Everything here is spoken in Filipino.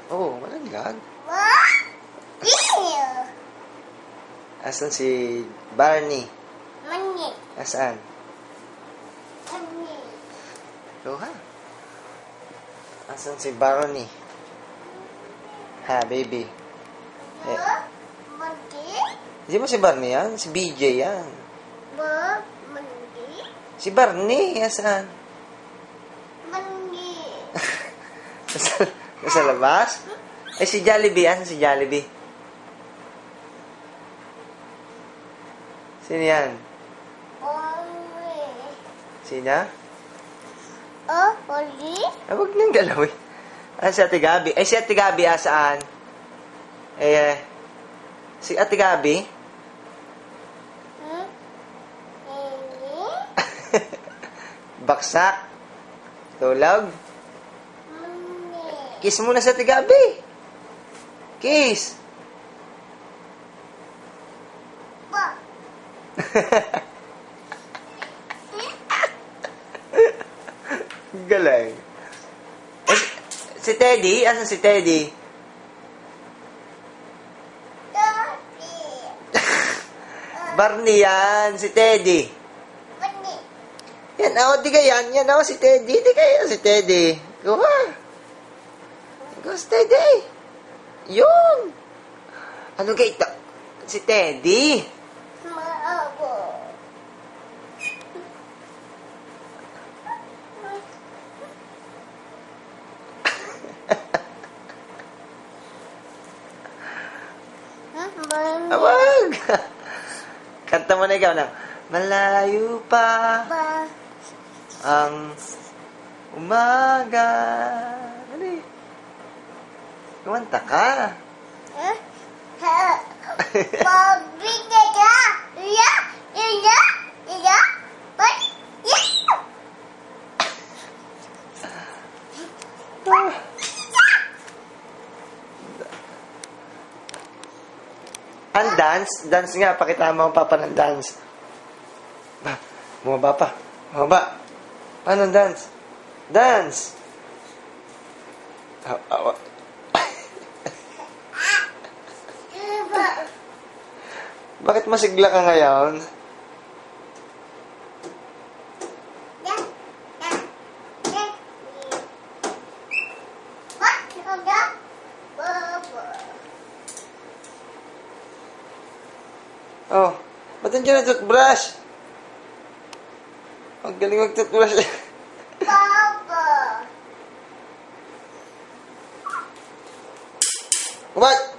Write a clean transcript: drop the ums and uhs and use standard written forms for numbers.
Oo, malaglag. Asan si Barney? Mani. Asaan? Mani. Luha. Asan si Barney? Ha, baby. Mani. Hindi mo si Barney yan? Si BJ yan. Mani. Si Barney, asaan? Mani. Nasa labas? Eh, si Jollibee, asan si Jollibee? Sino yan? Oli. Sino? Oli. Huwag nang galawin. Ah, si Ate Gabi. Eh, si Ate Gabi, asaan? Si Ate Gabi? Baksak? Tulog? Mani. Kiss muna sa Ate Gabi. Kiss. Pa. Galing. Eh, si Teddy? Asan si Teddy? Daddy. Barney yan, si Teddy. Mani. Yan, di ka yan. Yan, si Teddy. Di kaya si Teddy. Kuha. Go, si Teddy. Yun. Ano ka ito? Si Teddy. Maabo. Mani. Awag. Kanta mo na ikaw na. Malayo pa Pa. ang umaga. Dali. Kumanta ka. Pabigay ka. Iya. Iya. Iya. Ba't? Iya. Ang dance. Dance nga. Pakita mo ang papa ng dance. Ba, bumaba pa. Bumaba. Paano ang dance? Dance. Bakit masigla ka ngayon? Oh, ba't nandiyan ang toothbrush? Ang galing mag-toothbrush. Papa. What?